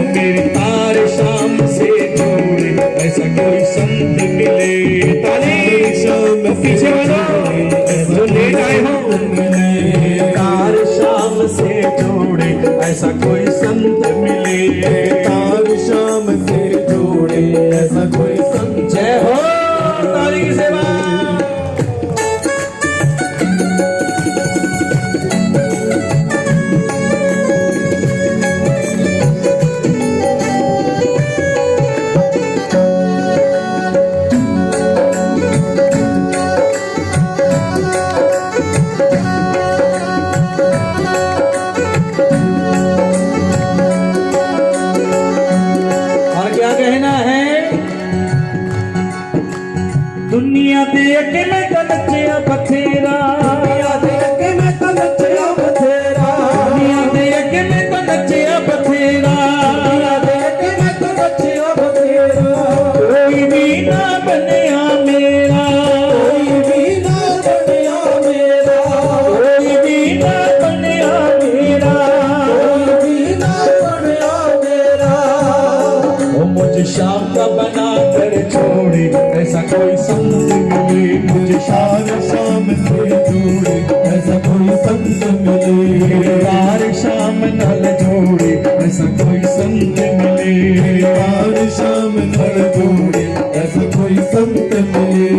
मेरी तार शाम से जोड़े ऐसा कोई संत मिले। ताली शाम पीछे वालों जो लेट आए हो, तार शाम से जोड़े ऐसा कोई संत मिले। तार शाम से जोड़े ऐसा कोई संत। जय हो ताली की सेवा। दुनिया देख के मैं तो नचिया बथेरा, दुनिया देख के मैं तो नचिया बथेरा, दुनिया देख के मैं तो नचिया बथेरा, दुनिया देख के मैं तो नचिया बथेरा। कोई भी ना बनिया मेरा, कोई भी ना बनिया मेरा, कोई भी ना बनिया मेरा, कोई भी ना बनिया मेरा। वो मुझे शाम का बना कर छोड़े ऐसा कोई संत मिले। मुझे तार शाम से जोड़े ऐसा कोई संत मिले। तार शाम नल जोड़े ऐसा कोई संत मिले। तार शाम नल जोड़े ऐसा कोई संत मिले।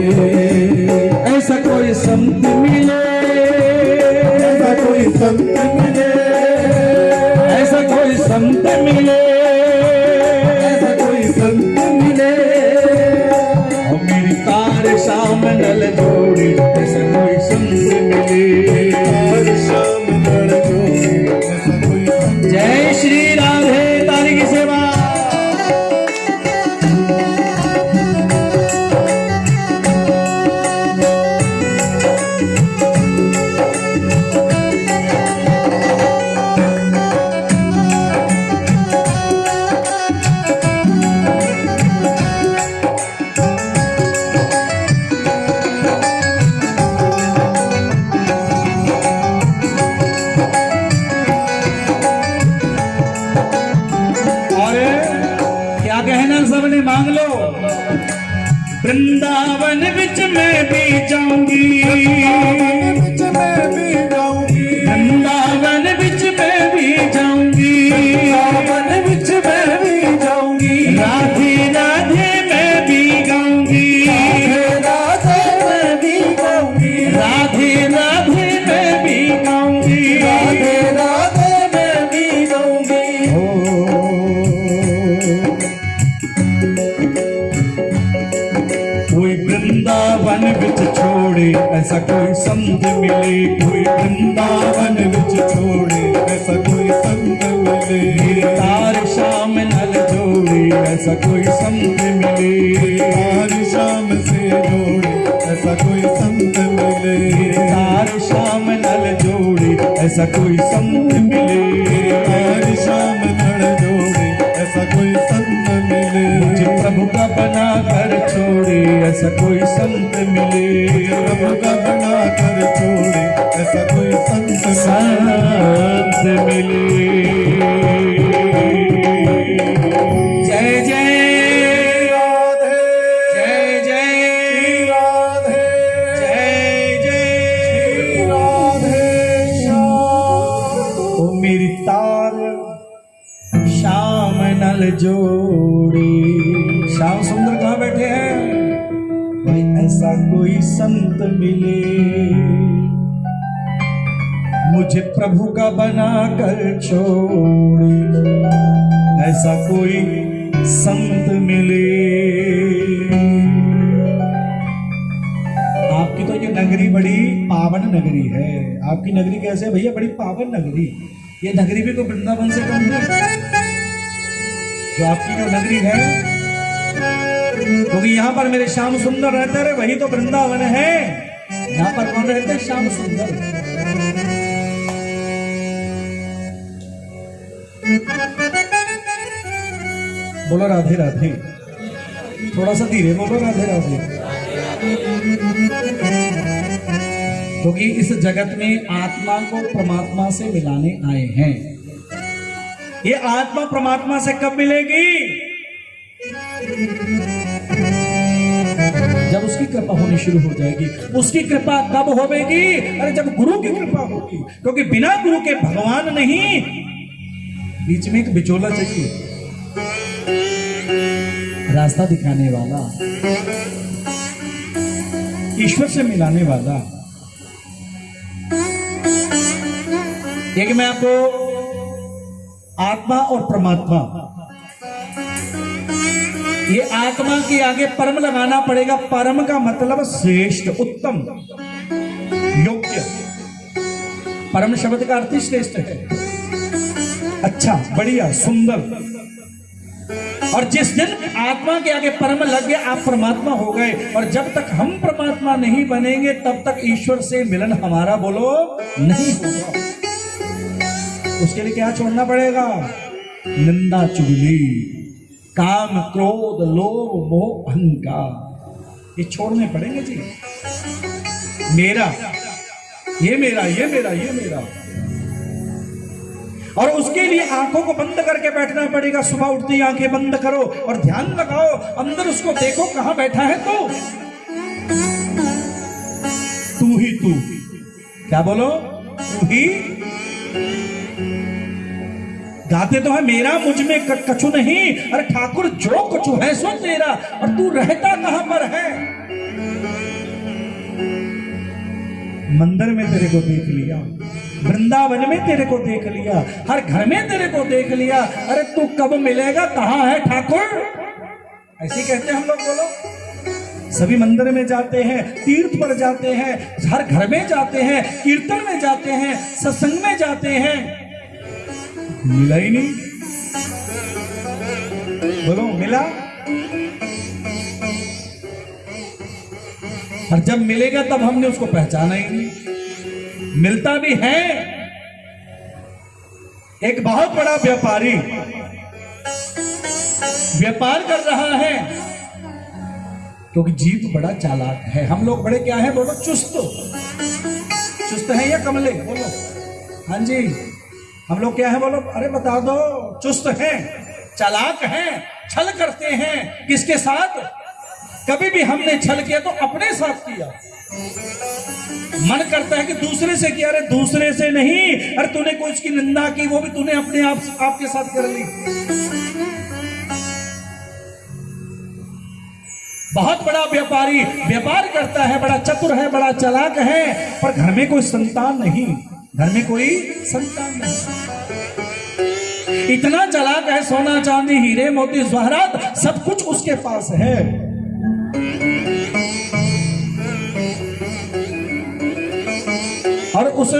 ऐसा कोई संत मिले, ऐसा कोई संत मिले, ऐसा कोई संत मिले, ऐसा कोई संत मिले। और मेरी तार शाम नल जोड़े ऐसा कोई संत मिले। तार शाम नल जोड़े ऐसा कोई संत। जय श्री राधे। तारी की सेवा। सबने मांग लो। वृंदावन बिच में भी जाऊंगी, बिच में भी जाऊंगी, वृंदावन बिच में भी जाऊंगी, वृंदावन बिच में भी जाऊंगी। राधे राधे मैं भी गाऊंगी, राधे मैं भी गाऊंगी, राधे राधे मैं भी गाऊंगी, राधे राधे मैं भी गाऊंगी। कोई वृंदावन बिच छोड़े ऐसा कोई संत मिले। कोई वृंदावन बिच छोड़े ऐसा कोई संत मिले। तार शाम नल जोड़े ऐसा कोई संत मिले। तार शाम से जोड़े ऐसा कोई संत मिले। तार शाम नल जोड़े ऐसा कोई संत मिले। तार शाम नल जोड़े ऐसा कोई संत मिले। मुझे प्रभु का बना कर छोड़े ऐसा कोई संत मिले। प्रभु का बना कर छोड़े ऐसा कोई संत मिले। जय जय राधे, जय जय राधे, जय जय राधे श्याम। ओ मेरी तार श्याम नल जोड़ी। श्याम सुंदर कहाँ बैठे हैं? भाई ऐसा कोई संत मिले। मुझे प्रभु का बना कर छोड़े ऐसा कोई संत मिले। आपकी तो ये नगरी बड़ी पावन नगरी है। आपकी नगरी कैसे है भैया? बड़ी पावन नगरी। ये नगरी भी तो वृंदावन से कम है जो आपकी जो नगरी है, क्योंकि यहाँ पर मेरे श्याम सुंदर रहते रहे, वही तो वृंदावन है। यहाँ पर कौन रहते हैं? श्याम सुंदर। बोलो राधे राधे। थोड़ा सा धीरे बोलो राधे राधे। क्योंकि इस जगत में आत्मा को परमात्मा से मिलाने आए हैं। ये आत्मा परमात्मा से कब मिलेगी? जब उसकी कृपा होनी शुरू हो जाएगी। उसकी कृपा कब होगी? अरे जब गुरु की कृपा होगी, क्योंकि बिना गुरु के भगवान नहीं, बीच में एक बिचौला चाहिए, रास्ता दिखाने वाला, ईश्वर से मिलाने वाला। एक मैं आपको आत्मा और परमात्मा, ये आत्मा के आगे परम लगाना पड़ेगा। परम का मतलब श्रेष्ठ, उत्तम, योग्य। परम शब्द का अर्थ ही श्रेष्ठ है, अच्छा, बढ़िया, सुंदर। और जिस दिन आत्मा के आगे परम लग गया, आप परमात्मा हो गए। और जब तक हम परमात्मा नहीं बनेंगे तब तक ईश्वर से मिलन हमारा, बोलो, नहीं होगा। उसके लिए क्या छोड़ना पड़ेगा? निंदा, चुगली, काम, क्रोध, लोभ, मोह, अहंकार, ये छोड़ने पड़ेंगे जी। मेरा, ये मेरा, ये मेरा, ये मेरा। और उसके लिए आंखों को बंद करके बैठना पड़ेगा। सुबह उठते ही आंखें बंद करो और ध्यान लगाओ, अंदर उसको देखो, कहां बैठा है तू ही तू। क्या बोलो? तू ही। गाते तो है मेरा मुझ में कछु नहीं, अरे ठाकुर जो कछु है सो तेरा। और तू रहता कहां पर है? मंदिर में तेरे को देख लिया, वृंदावन में तेरे को देख लिया, हर घर में तेरे को देख लिया। अरे तू कब मिलेगा? कहां है ठाकुर? ऐसे कहते हैं हम लोग, बोलो। सभी मंदिर में जाते हैं, तीर्थ पर जाते हैं, हर घर में जाते हैं, कीर्तन में जाते हैं, सत्संग में जाते हैं, मिला ही नहीं। बोलो, मिला? और जब मिलेगा तब हमने उसको पहचाना ही नहीं। मिलता भी है। एक बहुत बड़ा व्यापारी व्यापार कर रहा है, क्योंकि जीव बड़ा चालाक है। हम लोग बड़े क्या है, बोलो, चुस्त। चुस्त है या कमले? बोलो। हाँ जी, हम लोग क्या है, बोलो, अरे बता दो। चुस्त हैं, चालाक हैं, छल करते हैं। किसके साथ? कभी भी हमने छल किया तो अपने साथ किया। मन करता है कि दूसरे से किया, अरे दूसरे से नहीं। अरे तूने कोई उसकी निंदा की, वो भी तूने अपने आप के साथ कर ली। बहुत बड़ा व्यापारी व्यापार करता है, बड़ा चतुर है, बड़ा चालाक है, पर घर में कोई संतान नहीं। घर में कोई संतान नहीं। इतना चालाक है, सोना चांदी हीरे मोती जवाहरात सब कुछ उसके पास है। और उस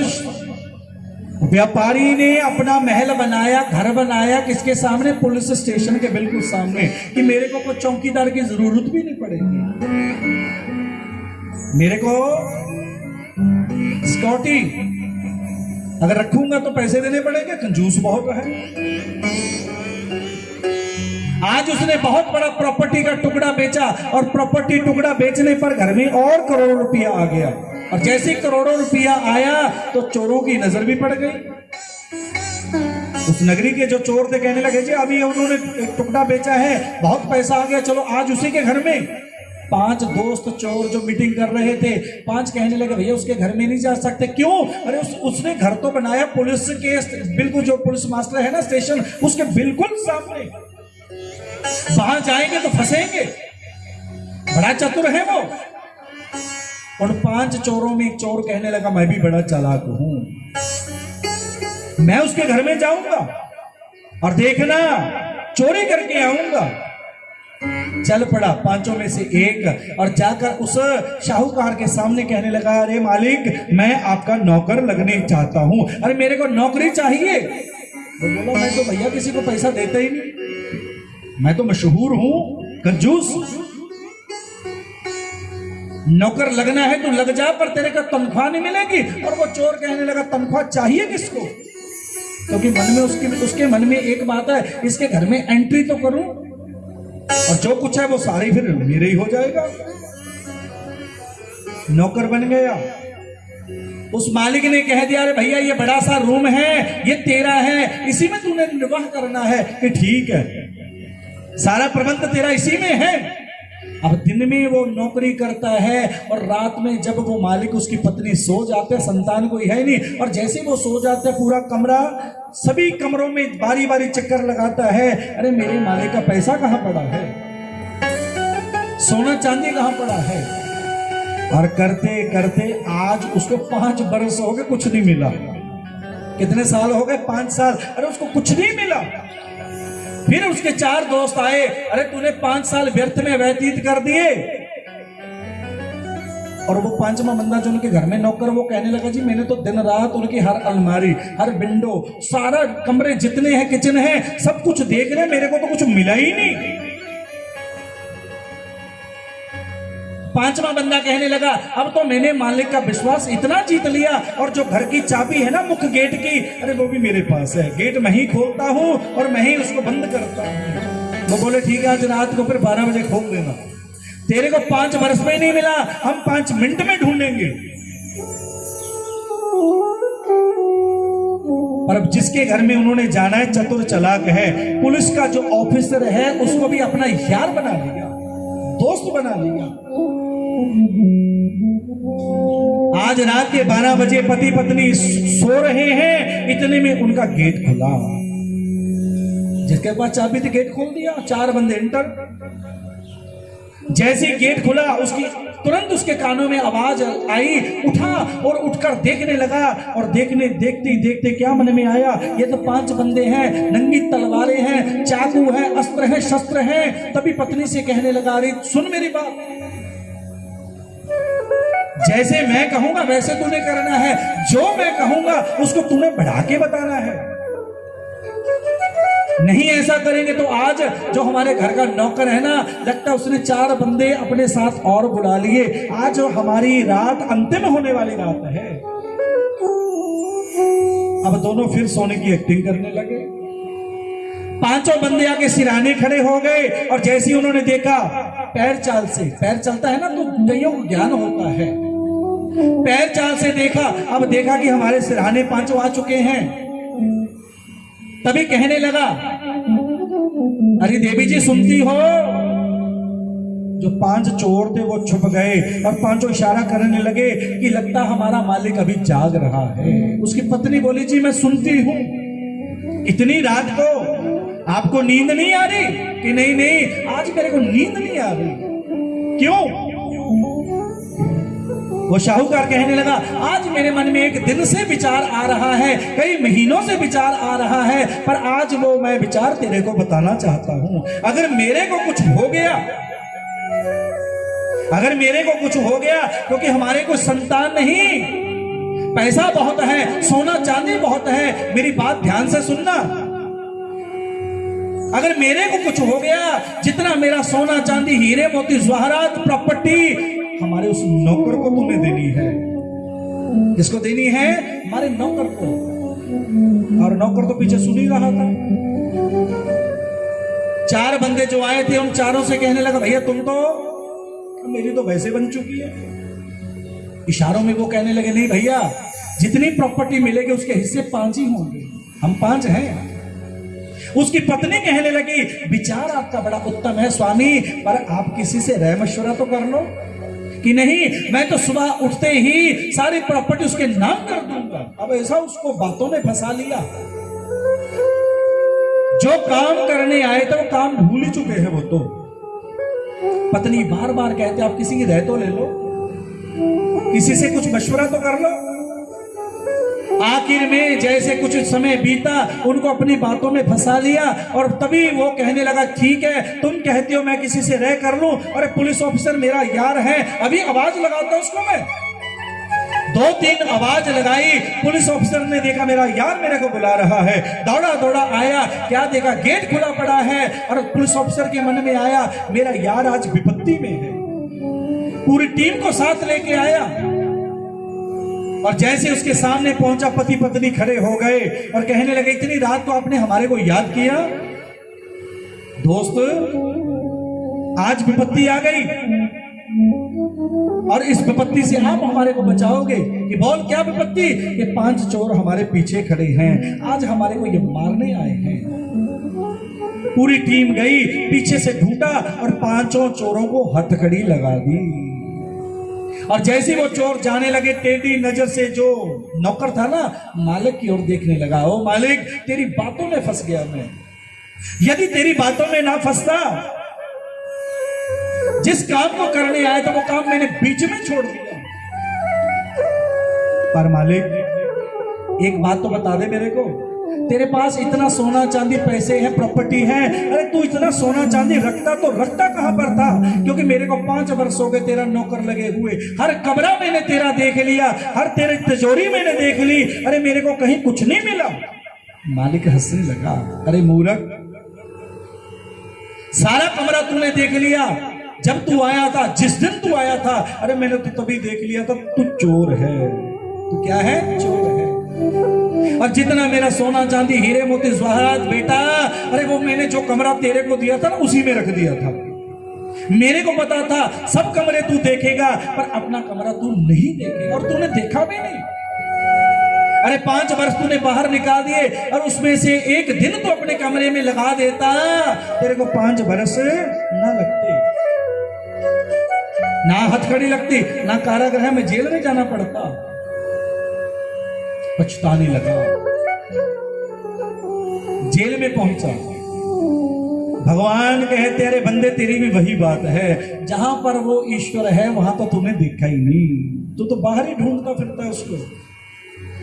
व्यापारी ने अपना महल बनाया, घर बनाया, किसके सामने? पुलिस स्टेशन के बिल्कुल सामने, कि मेरे को कोई चौकीदार की जरूरत भी नहीं पड़ेगी, मेरे को सिक्योरिटी अगर रखूंगा तो पैसे देने पड़ेंगे, कंजूस बहुत है। आज उसने बहुत बड़ा प्रॉपर्टी का टुकड़ा बेचा, और प्रॉपर्टी टुकड़ा बेचने पर घर में और करोड़ों रुपया आ गया। और जैसे करोड़ों रुपया आया तो चोरों की नजर भी पड़ गई। उस नगरी के जो चोर थे कहने लगे, जी अभी उन्होंने एक टुकड़ा बेचा है, बहुत पैसा आ गया, चलो आज उसी के घर में। 5 दोस्त चोर जो मीटिंग कर रहे थे, 5 कहने लगे, भैया उसके घर में नहीं जा सकते। क्यों? अरे उसने घर तो बनाया पुलिस के बिल्कुल, जो पुलिस मास्टर है ना स्टेशन, उसके बिल्कुल सामने। वहां जाएंगे तो फंसेंगे। बड़ा चतुर है वो। और 5 चोरों में एक चोर कहने लगा, मैं भी बड़ा चालाक हूं, मैं उसके घर में जाऊंगा और देखना चोरी करके आऊंगा। चल पड़ा 5 में से एक, और जाकर उस शाहूकार के सामने कहने लगा, अरे मालिक, मैं आपका नौकर लगने चाहता हूं। अरे मेरे को नौकरी चाहिए। वो बोला, मैं तो भैया किसी को पैसा देता ही नहीं, मैं तो मशहूर हूं, कंजूस। नौकर लगना है तो लग जा, पर तेरे का तनख्वाह नहीं मिलेगी। और वो चोर कहने लगा, तनख्वाह चाहिए किसको? क्योंकि मन में उसके मन में एक बात है, इसके घर में एंट्री तो करूं, और जो कुछ है वो सारी फिर मेरे ही हो जाएगा। नौकर बन गया। उस मालिक ने कह दिया, अरे भैया ये बड़ा सा रूम है, ये तेरा है, इसी में तूने निर्वाह करना है। कि ठीक है, सारा प्रबंध तेरा इसी में है। अब दिन में वो नौकरी करता है और रात में जब वो मालिक उसकी पत्नी सो जाते हैं, संतान कोई है नहीं, और जैसे वो सो जाते हैं पूरा कमरा, सभी कमरों में बारी बारी चक्कर लगाता है, अरे मेरे मालिक का पैसा कहां पड़ा है, सोना चांदी कहां पड़ा है। और करते करते आज उसको 5 बरस हो गए, कुछ नहीं मिला। कितने साल हो गए? 5 साल। अरे उसको कुछ नहीं मिला। फिर उसके 4 दोस्त आए, अरे तूने 5 साल व्यर्थ में व्यतीत कर दिए। और वो 5वां बंदा जो उनके घर में नौकर, वो कहने लगा, जी मैंने तो दिन रात उनकी हर अलमारी, हर विंडो, सारा कमरे जितने हैं, किचन है, सब कुछ देख रहे, मेरे को तो कुछ मिला ही नहीं। 5वां बंदा कहने लगा, अब तो मैंने मालिक का विश्वास इतना जीत लिया, और जो घर की चाबी है ना मुख्य गेट की, अरे वो भी मेरे पास है, गेट मैं ही खोलता हूं और मैं ही उसको बंद करता हूं। वो बोले ठीक है, आज रात को फिर 12 बजे खोल देना। तेरे को 5 वर्ष में नहीं मिला, हम 5 मिनट में ढूंढेंगे। और अब जिसके घर में उन्होंने जाना है, चतुर चालाक है, पुलिस का जो ऑफिसर है, उसको भी अपना यार बना लिया, दोस्त बना लिया। आज रात के 12 बजे पति पत्नी सो रहे हैं, इतने में उनका गेट खुला। जिसके पास चाबी थी गेट खोल दिया, 4 बंदे एंटर। जैसे गेट खुला, उसकी तुरंत उसके कानों में आवाज आई, उठा और उठकर देखने लगा, और देखने देखते देखते क्या मन में आया, ये तो 5 बंदे हैं, नंगी तलवारें हैं, चाकू है, अस्त्र है, शस्त्र है। तभी पत्नी से कहने लगा, अरे सुन मेरी बात, जैसे मैं कहूंगा वैसे तूने करना है, जो मैं कहूंगा उसको तूने बढ़ा के बताना है। नहीं ऐसा करेंगे तो आज जो हमारे घर का नौकर है ना, लगता है उसने 4 बंदे अपने साथ और बुला लिए। आज हमारी रात अंतिम होने वाली रात है। अब दोनों फिर सोने की एक्टिंग करने लगे। 5 बंदे आके सिराने खड़े हो गए, और जैसे ही उन्होंने देखा, पैर चाल से, पैर चलता है ना तो कईयों को ज्ञान होता है, पैर चाल से देखा। अब देखा कि हमारे सिरहाने 5 आ चुके हैं। तभी कहने लगा, अरे देवी जी सुनती हो? जो 5 चोर थे वो छुप गए, और 5 इशारा करने लगे कि लगता हमारा मालिक अभी जाग रहा है। उसकी पत्नी बोली, जी मैं सुनती हूं, इतनी रात को आपको नींद नहीं आ रही? कि नहीं नहीं, आज मेरे को नींद नहीं आ रही। क्यों? वो शाहूकार कहने लगा, आज मेरे मन में एक दिन से विचार आ रहा है, कई महीनों से विचार आ रहा है, पर आज वो मैं विचार तेरे को बताना चाहता हूं। अगर मेरे को कुछ हो गया, अगर मेरे को कुछ हो गया, क्योंकि हमारे को संतान नहीं, पैसा बहुत है, सोना चांदी बहुत है, मेरी बात ध्यान से सुनना। अगर मेरे को कुछ हो गया, जितना मेरा सोना चांदी, हीरे मोती जवाहरात, प्रॉपर्टी, हमारे उस नौकर को तूने देनी है। किसको देनी है? हमारे नौकर को। और नौकर तो पीछे सुन ही रहा था। 4 बंदे जो आए थे, उन चारों से कहने लगा, भैया तुम तो, मेरी तो वैसे बन चुकी है। इशारों में वो कहने लगे, नहीं भैया, जितनी प्रॉपर्टी मिलेगी उसके हिस्से 5 ही होंगे, हम 5 हैं। उसकी पत्नी कहने लगी, विचार आपका बड़ा उत्तम है स्वामी, पर आप किसी से राय मशवरा तो कर लो। कि नहीं, मैं तो सुबह उठते ही सारी प्रॉपर्टी उसके नाम कर दूंगा। अब ऐसा उसको बातों में फंसा लिया। जो काम करने आए थे वो काम भूल ही चुके हैं वो तो। पत्नी बार बार कहते, आप किसी की राय तो ले लो, किसी से कुछ मशवरा तो कर लो। आखिर में जैसे कुछ समय बीता, उनको अपनी बातों में फंसा लिया, और तभी वो कहने लगा, ठीक है तुम कहती हो मैं किसी से राय कर लूं, अरे पुलिस ऑफिसर मेरा यार है, अभी आवाज लगाता हूं उसको मैं। 2-3 आवाज लगाई, पुलिस ऑफिसर ने देखा मेरा यार मेरे को बुला रहा है, दौड़ा दौड़ा आया, क्या देखा, गेट खुला पड़ा है, और पुलिस ऑफिसर के मन में आया, मेरा यार आज विपत्ति में है। पूरी टीम को साथ लेके आया, और जैसे उसके सामने पहुंचा, पति पत्नी खड़े हो गए और कहने लगे, इतनी रात को आपने हमारे को याद किया? दोस्त, आज विपत्ति आ गई, और इस विपत्ति से आप हमारे को बचाओगे। कि बोल क्या विपत्ति? ये 5 चोर हमारे पीछे खड़े हैं, आज हमारे को ये मारने आए हैं। पूरी टीम गई, पीछे से ढूंढा और 5 चोरों को हथकड़ी लगा दी। और जैसे वो चोर जाने लगे, टेढ़ी नजर से जो नौकर था ना, मालिक की ओर देखने लगा। ओ मालिक, तेरी बातों में फंस गया मैं। यदि तेरी बातों में ना फंसता, जिस काम को करने आया था वो काम मैंने बीच में छोड़ दिया। पर मालिक, एक बात तो बता दे मेरे को, तेरे पास इतना सोना चांदी पैसे हैं, प्रॉपर्टी है, अरे तू इतना सोना चांदी रखता तो रखता कहां पर था? क्योंकि मेरे को 5 वर्ष हो गए तेरा नौकर लगे हुए, हर कमरा मैंने तेरा देख लिया, हर तेरी तिजोरी मैंने देख ली, अरे मेरे को कहीं कुछ नहीं मिला। मालिक हंसने लगा, अरे मूर्ख, सारा कमरा तूने देख लिया जब तू आया था, जिस दिन तू आया था, अरे मैंने तो तभी देख लिया था, तू चोर है। तू क्या है? चोर है। और जितना मेरा सोना चांदी हीरे मोती जवाहरात बेटा, अरे वो मैंने जो कमरा तेरे को दिया था ना, उसी में रख दिया था। मेरे को पता था सब कमरे तू देखेगा, पर अपना कमरा तू नहीं देखेगा, और तूने देखा भी नहीं। अरे 5 वर्ष तूने बाहर निकाल दिए, और उसमें से एक दिन तो अपने कमरे में लगा देता, तेरे को 5 वर्ष ना लगते, ना हथकड़ी लगती, ना कारागृह में जेल में जाना पड़ता। पछताने लगा, जेल में पहुंचा। भगवान कहते, अरे बंदे तेरी भी वही बात है, जहां पर वो ईश्वर है वहां तो तूने देखा ही नहीं, तू तो बाहर ही ढूंढता फिरता है उसको।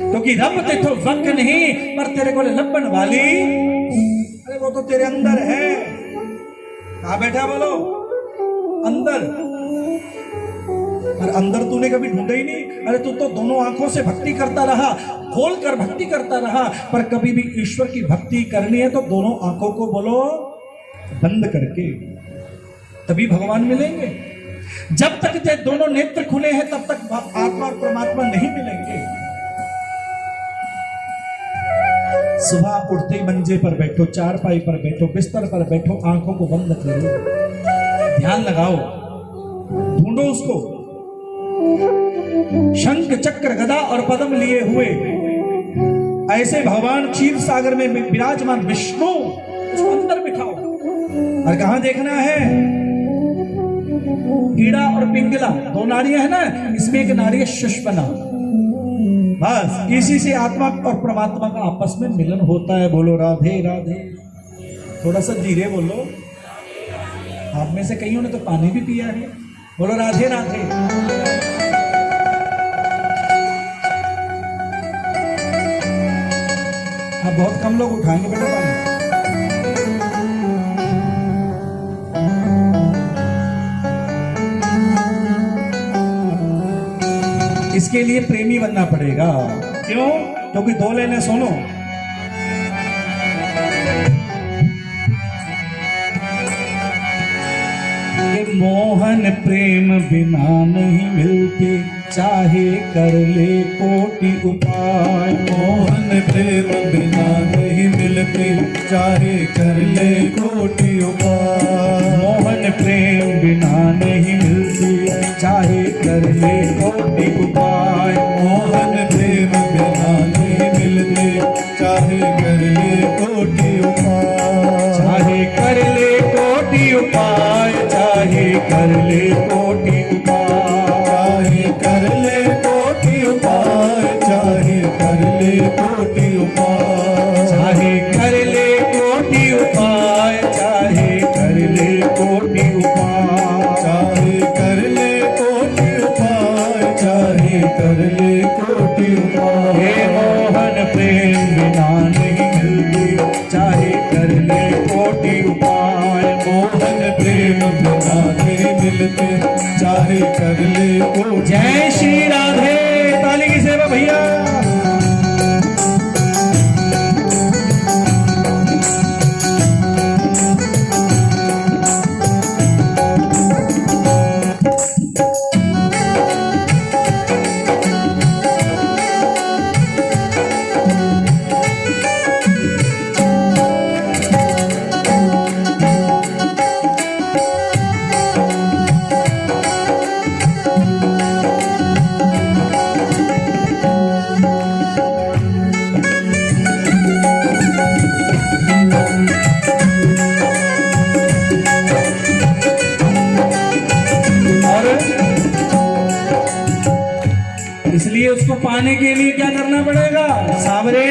क्योंकि रब ते तो वक नहीं, पर तेरे को लब्बन वाली, अरे वो तो तेरे अंदर है। कहां बैठा बोलो? अंदर। और अंदर तूने कभी ढूंढा ही नहीं। अरे तू तो दोनों आंखों से भक्ति करता रहा, खोल कर भक्ति करता रहा, पर कभी भी ईश्वर की भक्ति करनी है तो दोनों आंखों को बोलो बंद करके, तभी भगवान मिलेंगे। जब तक ते दोनों नेत्र खुले हैं तब तक आत्मा और परमात्मा नहीं मिलेंगे। सुबह उठते ही मंजे पर बैठो, चारपाई पर बैठो, बिस्तर पर बैठो, आंखों को बंद करो, ध्यान लगाओ, ढूंढो उसको। शंख चक्र गदा और पद्म लिए हुए ऐसे भगवान क्षीर सागर में विराजमान विष्णु, उसको अंदर बिठाओ। और कहां देखना है? ईड़ा और पिंगला 2 नाड़ियां है ना, इसमें एक नाड़ी है सुषुम्ना। बस इसी से आत्मा और परमात्मा का आपस में मिलन होता है। बोलो राधे राधे। थोड़ा सा धीरे बोलो, आप में से कईयों ने तो पानी भी पिया है। बोलो राधे राधे। आप बहुत कम लोग उठाएंगे बेटा पानी। इसके लिए प्रेमी बनना पड़ेगा। क्यों? क्योंकि 2 लाइनें सुनो। मोहन प्रेम बिना नहीं मिलते, चाहे कर ले कोटि उपाय। मोहन प्रेम बिना नहीं मिलते, चाहे कर ले कोटि उपाय। मोहन प्रेम बिना नहीं मिलते, चाहे कर ले कोटि उपाय। मोहन प्रेम बिना नहीं मिलते, चाहे कर ले कोटि उपाय। चाहे कर ले कोटि उपाय, चाहे कर ले कोटि उपाय। चाहे कर ले कोटि उपाय, चाहे कर ले कोटि उपाय। चाहे कर ले कोटि उपाय, चाहे कर ले कोटि उपाय। चाहे कर ले कोटि उपाय, चाहे कर ले इसको पाने के लिए क्या करना पड़ेगा सावरे?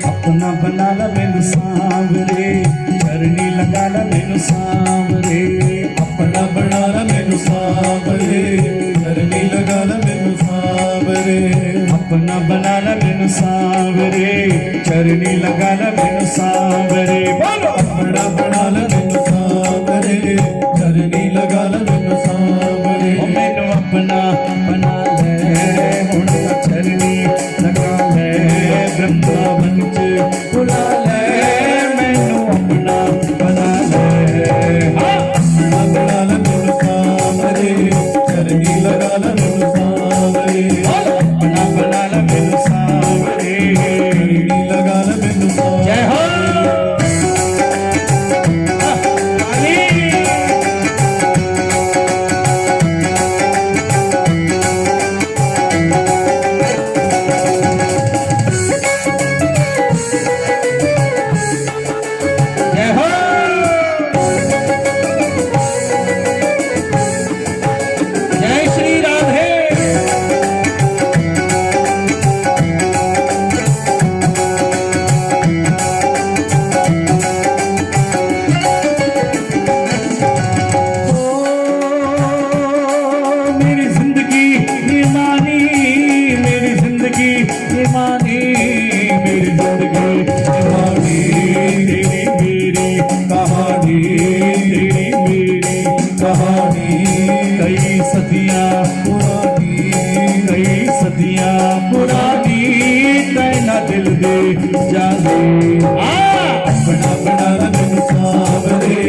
अपना बना ला मैनू सांवरे, चरनी लगा ला मैनू सांवरे। अपना बना ला मैनू सांवरे, चरनी लगा ला मैनू सांवरे। अपना बना ला मैनू सांवरे, चरनी लगा ला मैनू सांवरे। बोलो अपना बना ला मैनू सांवरे, चरनी लगा ला मैनू सांवरे। ओ मैनू अपना बना ले हुण तां चरनी लगा ले, वृंदावन च बुला ले मैनू अपना बना ले। हाँ अपना बना ला मैनू सांवरे, चरनी लगा ला मैनू सांवरे। अपना बना ला मैनू सांवरे, चरनी लगा ला मैनू सांवरे। जय हो काली। जय हो जय श्री राधे। मेरी जिंदगी निमानी, मेरी जिंदगी निमानी, मेरी जिंदगी निमानी। तेरी मेरी कहानी, तेरी मेरी कहानी। कई सदियां पुरानी, कई सदियां पुरानी, तैना दिल दे जाने। अपना बना ला मैनू सांवरे,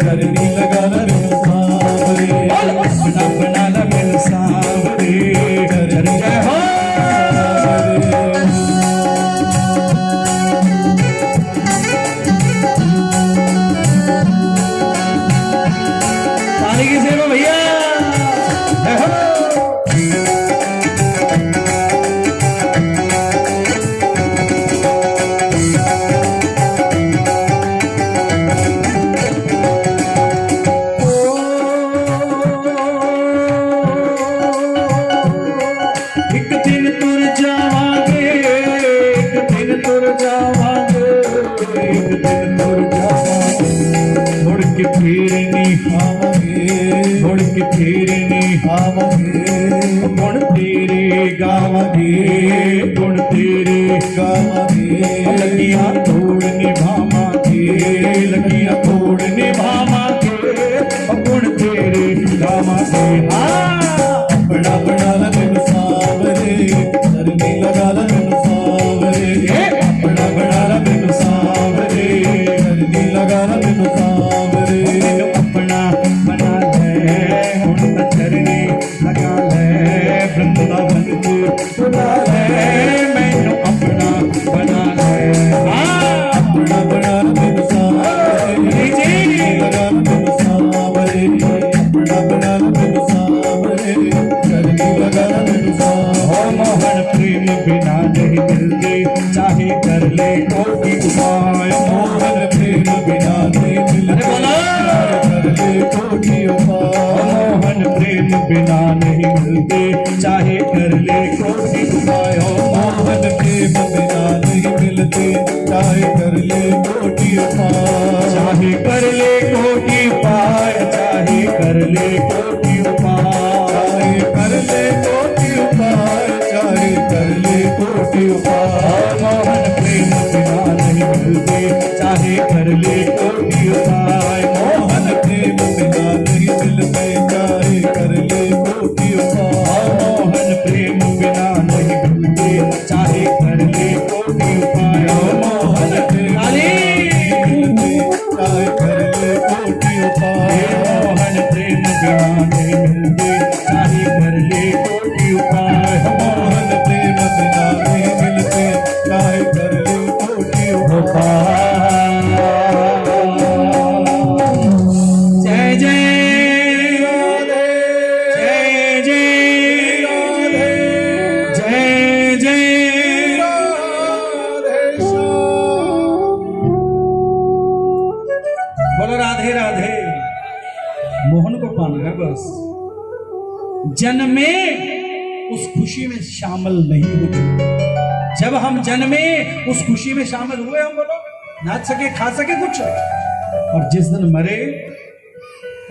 चरनी लगा ला मैनू सांवरे। अपना बना ला मैनू सांवरे, चरनी जय हो। ताली की सेवा भैया, जय हो। एक दिन तुर जावांगे, एक दिन तुर जावांगे, एक दिन तुर जावांगे। मुड़ के फिर नहीं आवांगे, मुड़ के फिर नहीं आवांगे, गुण तेरे गावांगे, गुण तेरे गावांगे। लगियां तोड़ निभावांगे, लगियां तोड़ निभावांगे, गुण तेरे गावांगे। अपना बना ला मैनू सांवरे, चरनी लगा ला मैनू सांवरे। अपना बना ला मैनू सांवरे, चरनी लगा ला मैनू सांवरे। मैनू अपना बना ले हुण तां चरनी लगा ले, वृंदावन च बुला ले मैनू अपना बना ले। अपना बना ला मैनू सांवरे, चरनी लगा ला मैनू सांवरे। अपना बना ला मैनू सांवरे, चरनी लगा ला मैनू सांवरे। हो मोहन प्रेम बिना नहीं मिलते, चाहे कर ले कोई उपाय। मोहन प्रेम बिना नहीं मिलते, कर ले कोटि उपाय। मोहन प्रेम बिना नहीं मिलते, चाहे कर ले कोई उपाय। मोहन प्रेम बिना नहीं मिलते, चाहे कर ले कोटि उपाय। चाहे कर ले कोटि उपाय, चाहे कर ले कोटि उपाय। चाहे कर ले कोटि उपाय, चाहे कर ले कोटि उपाय। मोहन प्रेम बिना नहीं मिलते, चाहे कर ले कोटि उपाय। मोहन प्रेम बिना नहीं मिलते, चाहे कर ले कोटि उपाय। मोहन प्रेम बिना नहीं मिलते, चाहे कर ले कोटि उपाय। मोहन प्रेम चाहे कर ले कोटि उपाय। मोहन प्रेम बिना नहीं मिलते, चाहे कर ले कोटि उपाय। मोहन प्रेम बिना नहीं मिलते, चाहे कर ले कोटि उपाय। जय जय जय जय जय जय। बोलो राधे राधे। मोहन को पाना है बस। जन्मे उस खुशी में शामिल नहीं हो चुके। जब हम जन्मे उस खुशी में शामिल हुए, हम बोलो नाच सके खा सके कुछ, और जिस दिन मरे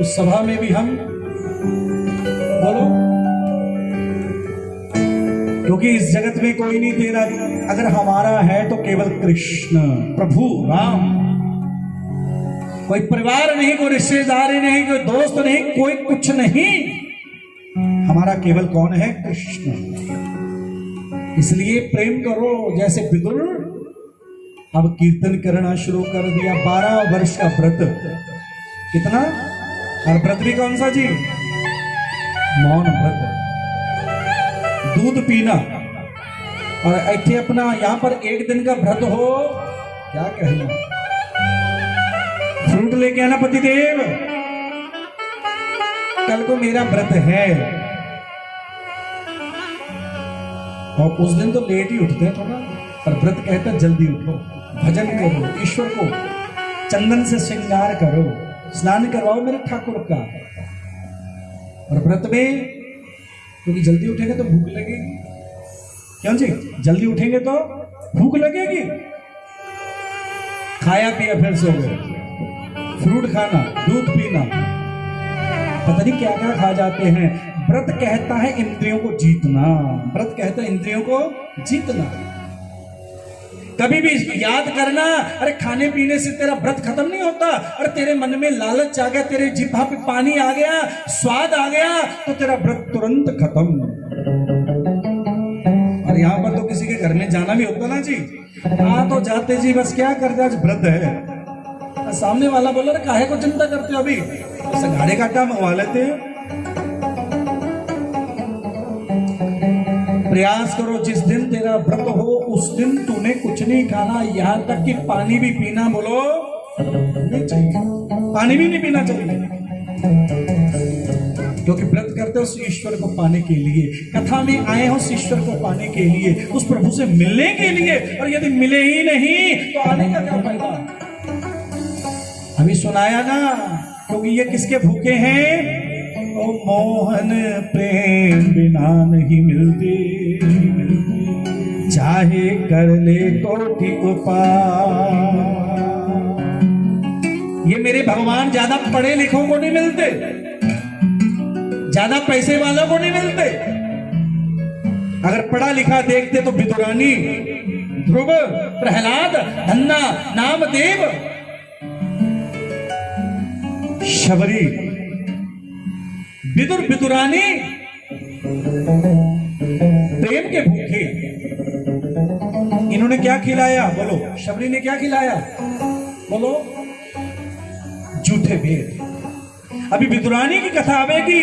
उस सभा में भी हम बोलो, क्योंकि इस जगत में कोई नहीं तेरा, अगर हमारा है तो केवल कृष्ण प्रभु राम। कोई परिवार नहीं, कोई रिश्तेदारी नहीं, कोई दोस्त नहीं, कोई कुछ नहीं, हमारा केवल कौन है? कृष्ण। इसलिए प्रेम करो। जैसे विदुर अब कीर्तन करना शुरू कर दिया, 12 वर्ष का व्रत। कितना? और व्रत भी कौन सा जी? मौन व्रत, दूध पीना। और ऐसे अपना यहां पर एक दिन का व्रत हो, क्या कहना, फ्रूट लेके आना पतिदेव, कल को मेरा व्रत है। और उस दिन तो लेट ही उठते हैं थोड़ा, पर व्रत कहता जल्दी उठो, भजन करो, ईश्वर को चंदन से श्रृंगार करो, स्नान करवाओ मेरे ठाकुर का। और व्रत में क्योंकि जल्दी उठेंगे तो भूख लगेगी, क्यों जी? जल्दी उठेंगे तो भूख लगेगी। खाया पिया फिर सो गए, फ्रूट खाना, दूध पीना, पता नहीं क्या क्या खा जाते हैं। व्रत कहता है इंद्रियों को जीतना, व्रत कहता है इंद्रियों को जीतना। कभी भी याद करना, अरे खाने पीने से तेरा व्रत खत्म नहीं होता। अरे तेरे मन में लालच आ गया, तेरे जिह्वा पे पानी आ गया, स्वाद आ गया, तो तेरा व्रत तुरंत खत्म। और यहाँ पर तो किसी के घर में जाना भी होता ना जी, तो जाते जी, बस क्या करते, आज व्रत है। सामने वाला बोला, अरे काहे को चिंता करते हो, अभी गाड़ी काटा मंगवा लेते हैं। प्रयास करो, जिस दिन तेरा व्रत हो उस दिन तूने कुछ नहीं खाना, यहां तक कि पानी भी पीना, बोलो नहीं चाहिए, पानी भी नहीं पीना चाहिए, क्योंकि व्रत करते हो उस ईश्वर को पाने के लिए, कथा में आए हो उस ईश्वर को पाने के लिए, उस प्रभु से मिलने के लिए। और यदि मिले ही नहीं तो आने का क्या फायदा? अभी सुनाया ना, क्योंकि ये किसके भूखे हैं? ओ मोहन प्रेम बिना नहीं मिलते, चाहे कर ले कोटि उपाय। ये मेरे भगवान ज्यादा पढ़े लिखों को नहीं मिलते, ज्यादा पैसे वालों को नहीं मिलते। अगर पढ़ा लिखा देखते तो विदुरानी, ध्रुव, प्रहलाद, धन्ना, नामदेव, शबरी, विदुर, विदुरानी प्रेम के भूखे। इन्होंने क्या खिलाया? बोलो। शबरी ने क्या खिलाया? बोलो। झूठे वेद। अभी विदुरानी की कथा आवेगी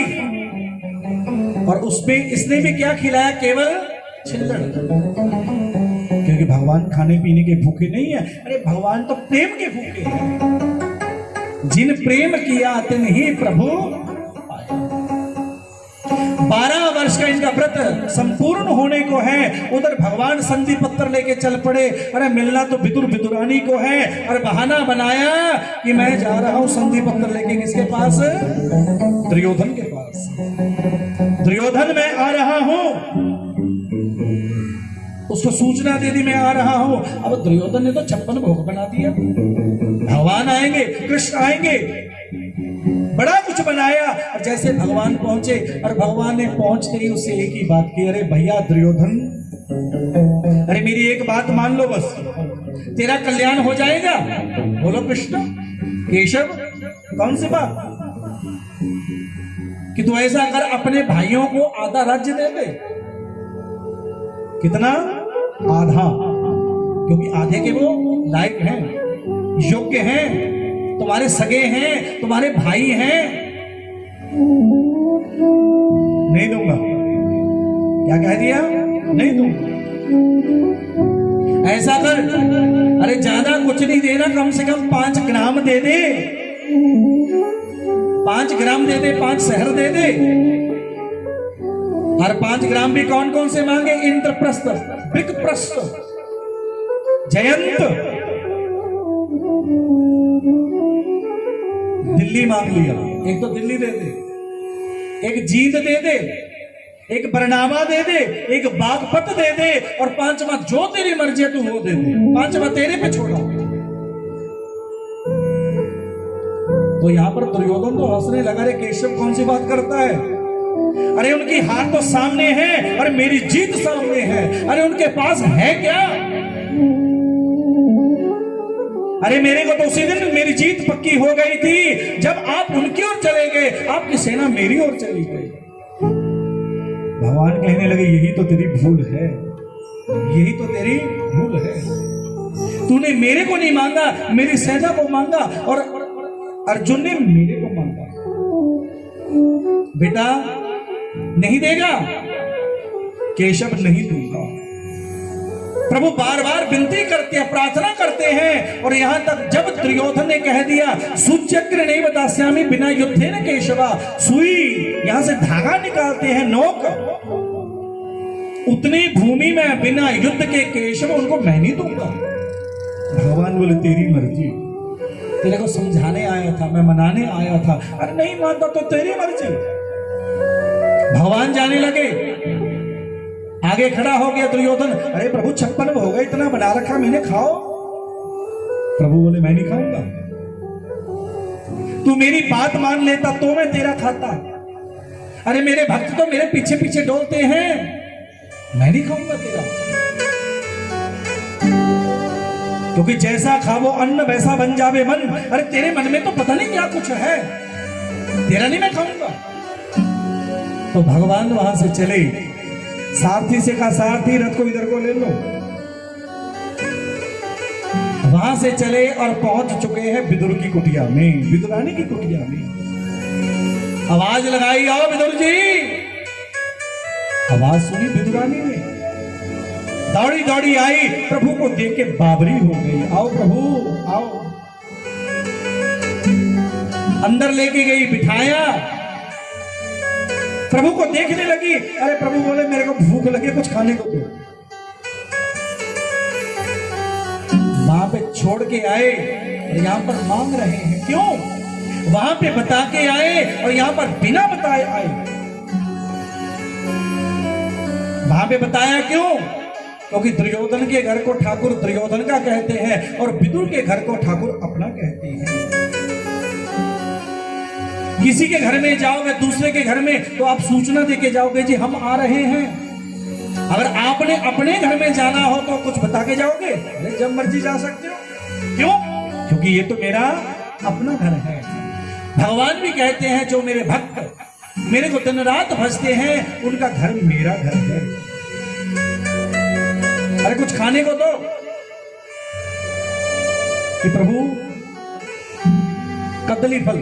और उसमें इसने भी क्या खिलाया? केवल छिल्लड़। क्योंकि भगवान खाने पीने के भूखे नहीं है, अरे भगवान तो प्रेम के भूखे हैं। जिन प्रेम किया तिन ही प्रभु। 12 वर्ष का इनका व्रत संपूर्ण होने को है। उधर भगवान संधि पत्र लेके चल पड़े, अरे मिलना तो विदुर विदुरानी को है, और बहाना बनाया कि मैं जा रहा हूं संधि पत्र लेके। किसके पास? दुर्योधन के पास। दुर्योधन मैं आ रहा हूं, उसको सूचना दे दी मैं आ रहा हूं। अब दुर्योधन ने तो 56 भोग बना दिया। भगवान आएंगे, कृष्ण आएंगे, बड़ा कुछ बनाया। और जैसे भगवान पहुंचे, और भगवान ने पहुंचते ही उससे एक ही बात की, अरे भैया दुर्योधन, अरे मेरी एक बात मान लो, बस तेरा कल्याण हो जाएगा। बोलो कृष्ण, केशव, कौन सी बात? कि तू ऐसा कर, अपने भाइयों को आधा राज्य दे दे। कितना? आधा, क्योंकि आधे के वो लायक हैं, योग्य हैं, तुम्हारे सगे हैं, तुम्हारे भाई हैं। नहीं दूंगा। क्या कह दिया? नहीं दूंगा। ऐसा कर, अरे ज्यादा कुछ नहीं देना, कम से कम 5 ग्राम दे दे, 5 ग्राम दे दे, 5 शहर दे दे। और 5 ग्राम भी कौन कौन से मांगे? इंद्रप्रस्थ, विप्रस्थ, जयंत, दिल्ली मांग लिया। एक तो दिल्ली दे दे, एक जींद दे दे, एक बरनामा दे दे, एक बागपत दे दे, और पांचवा जो तेरी मर्जी है तू वो दे दे, पांचवा तेरे पे छोड़ा। तो यहां पर दुर्योधन तो हंसने लगा, रे केशव कौन सी बात करता है? अरे उनकी हाथ तो सामने है और मेरी जीत सामने है। अरे उनके पास है क्या? अरे मेरे को तो उसी दिन मेरी जीत पक्की हो गई थी जब आप उनकी ओर चले गए, आपकी सेना मेरी ओर चली गई। भगवान कहने लगे यही तो तेरी भूल है, यही तो तेरी भूल है। तूने मेरे को नहीं मांगा, मेरी सेना को मांगा, और अर्जुन ने मेरे को मांगा। बेटा नहीं देगा, केशव नहीं दूंगा। प्रभु बार बार विनती करते हैं, प्रार्थना करते हैं, और यहां तक जब दुर्योधन ने कह दिया सुचक्र नहीं बतास्यामी बिना युद्धे न केशवा, सुई यहां से धागा निकालते हैं, नोक, उतनी भूमि में बिना युद्ध के केशव उनको मैं नहीं दूंगा। भगवान बोले तेरी मर्जी, तेरे को समझाने आया था, मैं मनाने आया था। अरे नहीं मानता तो तेरी मर्जी। भगवान जाने लगे, आगे खड़ा हो गया दुर्योधन। अरे प्रभु 56 हो गए, इतना बना रखा मैंने, खाओ। प्रभु बोले मैं नहीं खाऊंगा। तू मेरी बात मान लेता तो मैं तेरा खाता। अरे मेरे भक्त तो मेरे पीछे पीछे डोलते हैं, मैं नहीं खाऊंगा तेरा। क्योंकि जैसा खावो अन्न वैसा बन जावे मन। अरे तेरे मन में तो पता नहीं क्या कुछ है, तेरा नहीं मैं खाऊंगा। तो भगवान वहां से चले, सारथी से कहा सारथी रथ को इधर को ले लो। वहां से चले और पहुंच चुके हैं विदुर की कुटिया में, विदुरानी की कुटिया में। आवाज लगाई, आओ विदुर जी। आवाज सुनी विदुरानी ने, दौड़ी दौड़ी आई, प्रभु को देख के बाबरी हो गई। आओ प्रभु आओ। अंदर लेके गई, बिठाया, प्रभु को देखने लगी। अरे प्रभु बोले मेरे को भूख लगी, कुछ खाने को दो। वहां पे छोड़ के आए और यहां पर मांग रहे हैं, क्यों? वहां पे बता के आए और यहां पर बिना बताए आए। वहां पे बताया क्यों? क्योंकि दुर्योधन के घर को ठाकुर दुर्योधन का कहते हैं और विदुर के घर को ठाकुर अपना कहते हैं। किसी के घर में जाओगे, दूसरे के घर में, तो आप सूचना देके जाओगे जी हम आ रहे हैं। अगर आपने अपने घर में जाना हो तो कुछ बता के जाओगे? अरे जब मर्जी जा सकते हो। क्यों? क्योंकि ये तो मेरा अपना घर है। भगवान भी कहते हैं जो मेरे भक्त मेरे को दिन रात भजते हैं उनका घर मेरा घर है। अरे कुछ खाने को दो। कि प्रभु कदली फल,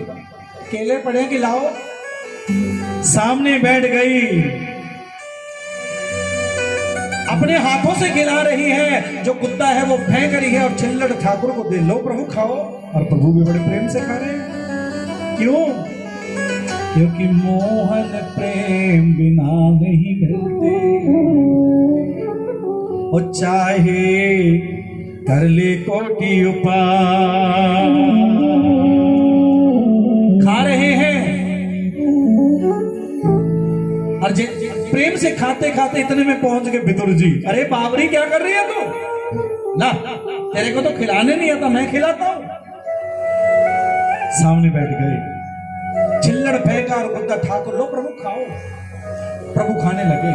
केले पड़े कि लाओ। सामने बैठ गई, अपने हाथों से खिला रही है, जो कुत्ता है वो फेंक रही है और छिल्लड़ ठाकुर को दे, लो प्रभु खाओ। और प्रभु भी बड़े प्रेम से खा रहे हैं। क्यों? क्योंकि मोहन प्रेम बिना नहीं मिलते, और चाहे कर ले कोटि उपाय। खा रहे हैं और प्रेम से खाते खाते इतने में पहुंच गए विदुर जी। अरे बाबरी क्या कर रही है तू? ना तेरे को तो खिलाने नहीं आता, मैं खिलाता हूं। सामने बैठ गए, छिल्लड़ फेंका और बुद्धा ठाकुर लो प्रभु खाओ। प्रभु खाने लगे।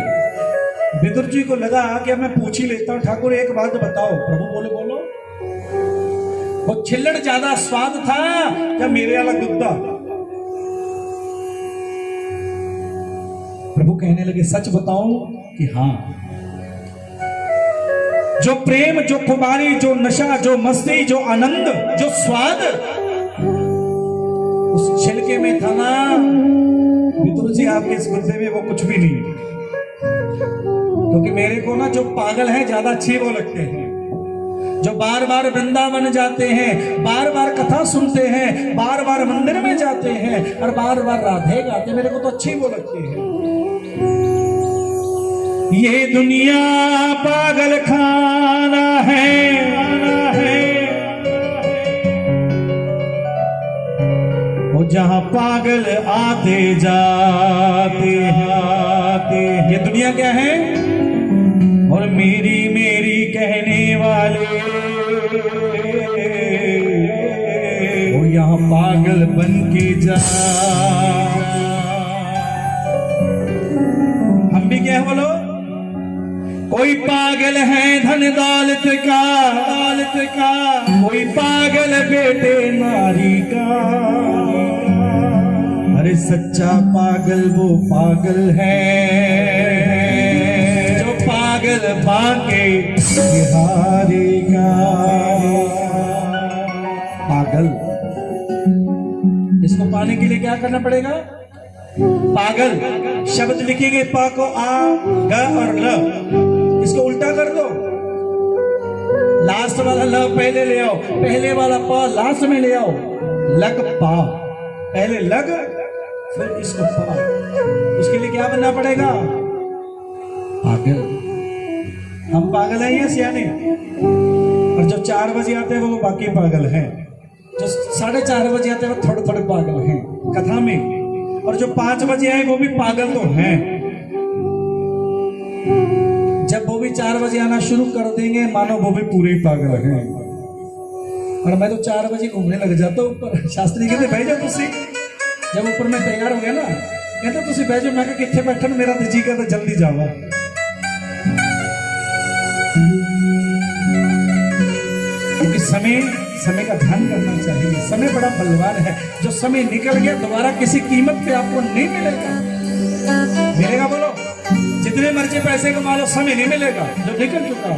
विदुर जी को लगा कि मैं पूछ ही लेता हूं, ठाकुर एक बात बताओ। प्रभु बोले बोलो। वो छिल्लड़ ज्यादा स्वाद था या मेरे वाला गुद्दा? प्रभु कहने लगे सच बताऊं कि हाँ, जो प्रेम, जो खुमारी, जो नशा, जो मस्ती, जो आनंद, जो स्वाद उस छिलके में था ना विदुर जी, आपके इस गुद्दे में वो कुछ भी नहीं। क्योंकि मेरे को ना जो पागल है ज्यादा अच्छे वो लगते हैं, जो बार बार वृंदावन जाते हैं, बार बार कथा सुनते हैं, बार बार मंदिर में जाते हैं और बार बार राधे गाते, मेरे को तो अच्छे वो लगते हैं। ये दुनिया पागल खाना है, वो जहां पागल आते जाते हैं। बातें, ये दुनिया क्या है, और मेरी मेरी कहने वाले वो यहाँ पागल बन के जा। हम भी क्या है बोलो, कोई पागल है धन दौलत का, कोई पागल बेटे नारी का। अरे सच्चा पागल वो पागल है जो पागल पाके हारेगा। पागल, इसको पाने के लिए क्या करना पड़ेगा, पागल शब्द लिखेंगे, पा को आ, ग और ल, इसको उल्टा कर दो, लास्ट वाला ल पहले ले आओ, पहले वाला पा लास्ट में ले आओ, लग पा, पहले लग फिर इसको पा। उसके लिए क्या बनना पड़ेगा, पागल। हम पागल हैं या सियाने? और जो 4 बजे आते हैं वो बाकी पागल हैं, जो 4:30 बजे आते हैं वो थोड़े थोड़े पागल हैं कथा में, और जो 5 बजे आए वो भी पागल तो हैं। जब वो भी 4 बजे आना शुरू कर देंगे मानो वो भी पूरे पागल हैं। और मैं तो 4 बजे घूमने लग जाता हूँ ऊपर। शास्त्री कहते बह जाओ तुसी, जब ऊपर मैं तैयार हो गया ना, कहते तुसी बह जाओ। मैं कहा कितने बैठन, मेरा तो जी कहता जल्दी जावा। क्योंकि समय का ध्यान करना चाहिए। समय बड़ा बलवान है, जो समय निकल गया दोबारा किसी कीमत पे आपको नहीं मिलेगा। मिलेगा बोलो, जितने मर्जी पैसे कमा लो, समय नहीं मिलेगा जो निकल चुका।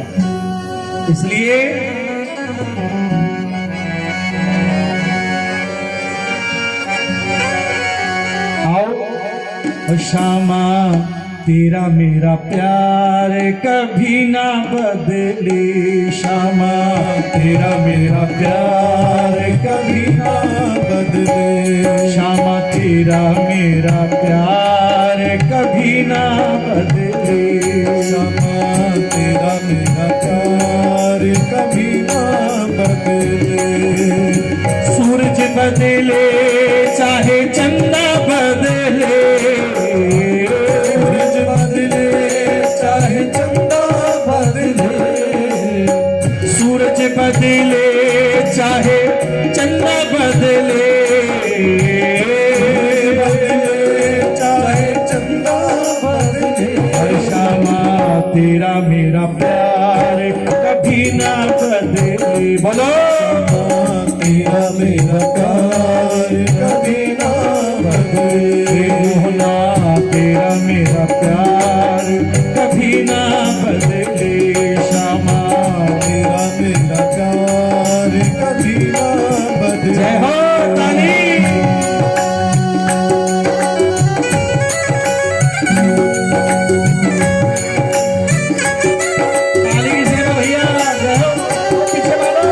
इसलिए आओ श्यामा, तेरा मेरा प्यार कभी ना बदले। श्यामा, तेरा मेरा प्यार कभी ना बदले। श्यामा, तेरा मेरा प्यार कभी ना बदले। श्यामा, तेरा मेरा प्यार कभी ना बदले। सूरज बदले चाहे चंदा बदले, सूरज बदले चाहे चंदा बदले। सूरज बदले चाहे चंदा बदले। चाहे चंदा बदले। श्यामा, तेरा मेरा प्यार कभी ना बदले। बोलो, तेरा मेरा प्यार कभी ना बदले। मोहना, तेरा मेरा प्यार कभी ना बदले। श्यामा, तेरा मेरा प्यार कभी ना बदले। जय हो ताली। ताली से भैया, जय हो। पीछे वालों,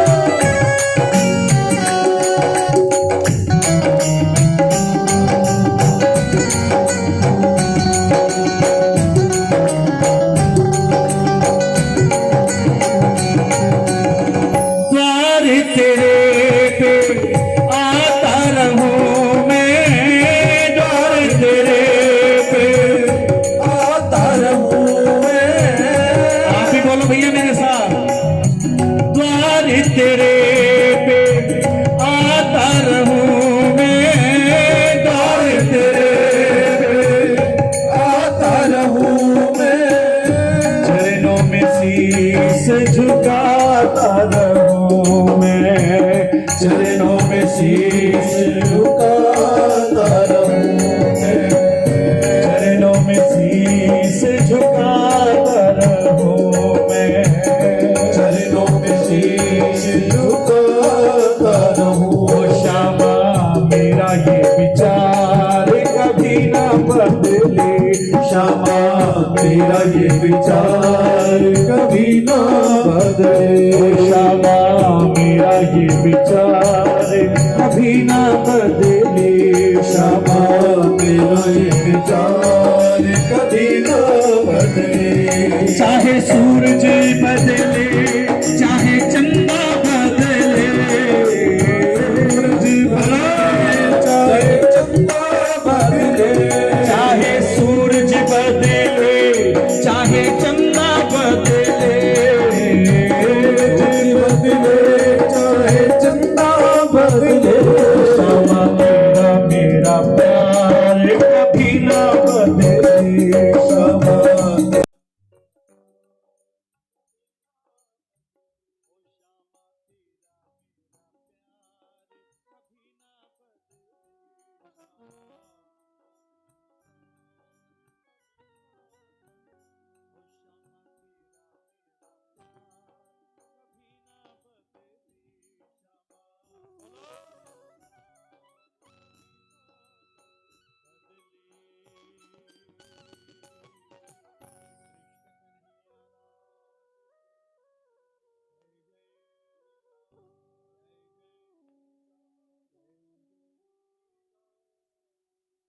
द्वार तेरे पे आता रहूं मैं, द्वार तेरे पे आता रहूं मैं। आप भी बोलो भैया मेरे साथ, द्वार तेरे पे आता रहूं मैं, द्वार तेरे पे आता रहूं मैं। चरणों में शीश झुकाता रहूं मैं, चरणों में शीश झुकाता रहूं मैं। चरणों में शीश झुकाता रहूं मैं। चरणों में शीश झुकाता रहूं। ओ श्यामा, मेरा ये विचार कभी ना बदले। श्यामा, मेरा ये विचार कभी ना बदले। श्यामा, मेरा ये विचार कभी ना बदले। श्यामा, मेरा ये विचार कभी ना बदले। चाहे सूरज बदले चाहे चंदा बदले, सूरज बदले चाहे चंदा बदले। चाहे सूरज बदले ओ श्यामा तेरा मेरा प्यार कभी ना बदले श्यामा बोलो बदले कृष्ण कन्हैया लाल जय जय राम जय जय राम जय जय राम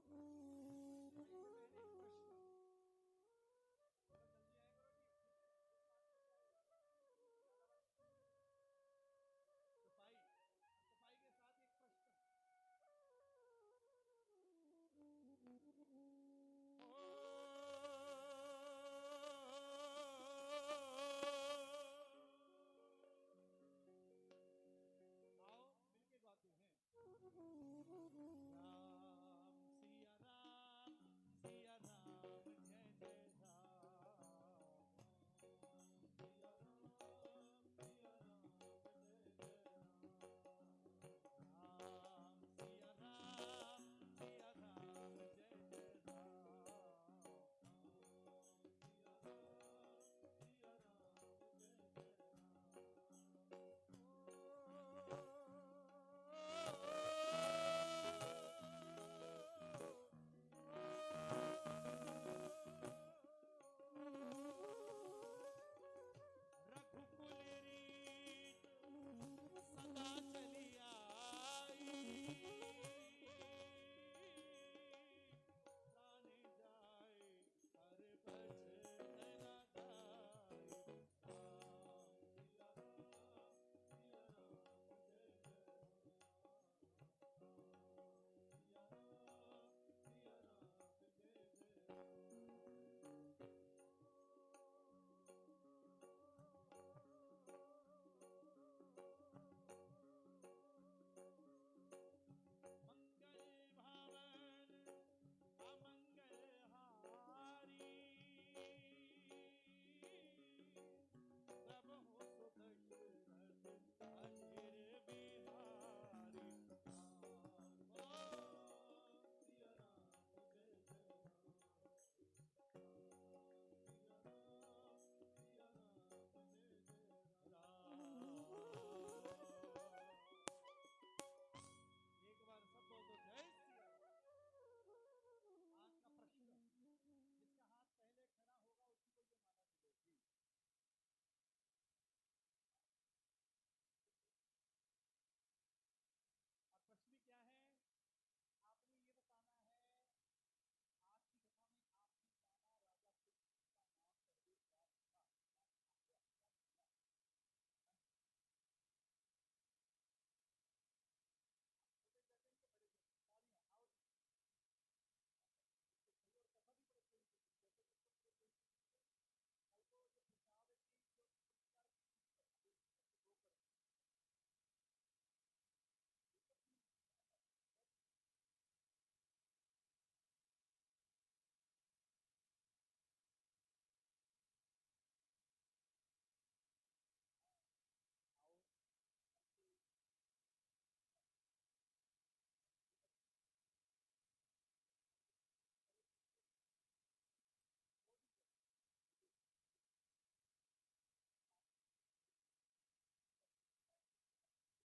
तो मैंने